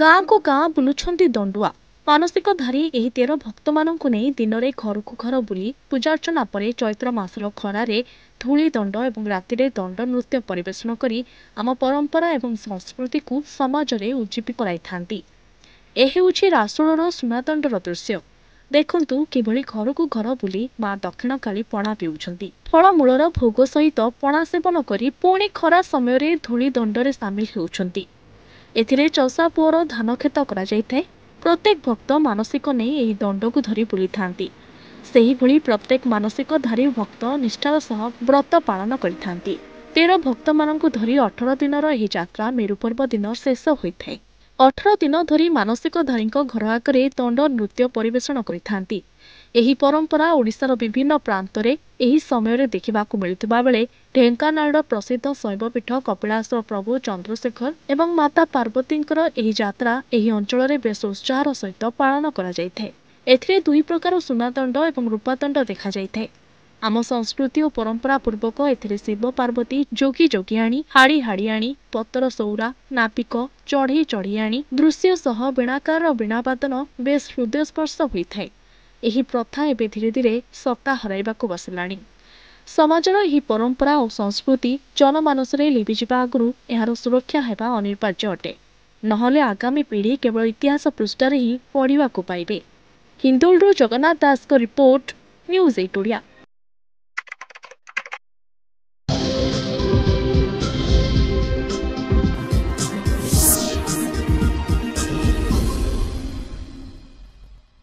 गाँ को गाँ बुलुछंती दंडुआ मानसिकधारी ଏହି 13 ଭକ୍ତମାନଙ୍କୁ ନେଇ ଦିନରେ ଘରକୁ ଘର ବୁଲି ପୂଜାର୍ଚ୍ଚନା ପରେ ଚୈତ୍ର ମାସର ଖରାରେ ଧୂଳି ଦଣ୍ଡ ଏବଂ ରାତିରେ ଦଣ୍ଡ ନୃତ୍ୟ ପରିବେଷଣ କରି ଆମ ପରମ୍ପରା ଏବଂ ସଂସ୍କୃତିକୁ ସମାଜରେ ଉଜ୍ଜୀବି କରାଇଥାନ୍ତି। ଏ ହେଉଛି ରାସୋଳର ସୁନାଦଣ୍ଡର ଦୃଶ୍ୟ। ଦେଖନ୍ତୁ କିଭଳି ଘରକୁ ଘର ବୁଲି ମା ଦକ୍ଷିଣକାଳୀ ପଣା ପିଉଛନ୍ତି। ଫଳମୂଳର ଭୋଗ ସହିତ ପଣା ସେବନ କରି ପୁଣି ଖରା ସମୟରେ ଧୂଳି ଦଣ୍ଡରେ ସାମିଲ ହେଉଛନ୍ତି। ଏଥିରେ ଚଷା ପୁଅର ଧାନ କ୍ଷେତ କରାଯାଇଥାଏ। ପ୍ରତ୍ୟେକ ଭକ୍ତ ମାନସିକ ନେଇ ଏହି ଦଣ୍ଡକୁ ଧରି ବୁଲିଥାନ୍ତି। ସେହିଭଳି ପ୍ରତ୍ୟେକ ମାନସିକଧାରୀ ଭକ୍ତ ନିଷ୍ଠାର ସହ ବ୍ରତ ପାଳନ କରିଥାନ୍ତି। 13 ଭକ୍ତମାନଙ୍କୁ ଧରି 18 ଦିନର ଏହି ଯାତ୍ରା ମେରୁ ପର୍ବ ଦିନ ଶେଷ ହୋଇଥାଏ। 18 ଦିନ ଧରି ମାନସିକଧାରୀଙ୍କ ଘର ଆଗରେ ଦଣ୍ଡ ନୃତ୍ୟ ପରିବେଷଣ କରିଥାନ୍ତି। ଏହି ପରମ୍ପରା ଓଡ଼ିଶାର ବିଭିନ୍ନ ପ୍ରାନ୍ତରେ ଏହି ସମୟରେ ଦେଖିବାକୁ ମିଳୁଥିବା ବେଳେ ଢେଙ୍କାନାଳର ପ୍ରସିଦ୍ଧ ଶୈବପୀଠ କପିଳାସର ପ୍ରଭୁ ଚନ୍ଦ୍ରଶେଖର ଏବଂ ମାତା ପାର୍ବତୀଙ୍କର ଏହି ଯାତ୍ରା ଏହି ଅଞ୍ଚଳରେ ବେଶ ଉତ୍ସାହର ସହିତ ପାଳନ କରାଯାଇଥାଏ। ଏଥିରେ ଦୁଇ ପ୍ରକାର ସୁନାଦଣ୍ଡ ଏବଂ ରୂପାଦଣ୍ଡ ଦେଖାଯାଇଥାଏ। ଆମ ସଂସ୍କୃତି ଓ ପରମ୍ପରା ପୂର୍ବକ ଏଥିରେ ଶିବ ପାର୍ବତୀ ଯୋଗୀ ଯୋଗିଆଣୀ ହାଡ଼ି ହାଡ଼ିଆଣୀ ପତର ସୌରା ନାପିକ ଚଢ଼େଇ ଚଢ଼େଇଆଣୀ ଦୃଶ୍ୟ ସହ ବୀଣାକାରର ବୀଣାବାଦନ ବେଶ ହୃଦୟସ୍ପର୍ଶ ହୋଇଥାଏ। ଏହି ପ୍ରଥା ଏବେ ଧୀରେ ଧୀରେ ସତ୍ତା ହରାଇବାକୁ ବସିଲାଣି। ସମାଜର ଏହି ପରମ୍ପରା ଓ ସଂସ୍କୃତି ଜନମାନସରେ ଲିଭିଯିବା ଆଗରୁ ଏହାର ସୁରକ୍ଷା ହେବା ଅନିବାର୍ଯ୍ୟ ଅଟେ। ନହେଲେ ଆଗାମୀ ପିଢ଼ି କେବଳ ଇତିହାସ ପୃଷ୍ଠାରେ ହିଁ ପଢ଼ିବାକୁ ପାଇବେ। ହିନ୍ଦୋଳରୁ ଜଗନ୍ନାଥ ଦାସଙ୍କ ରିପୋର୍ଟ, ନ୍ୟୁଜ୍ 8 ଓଡ଼ିଆ।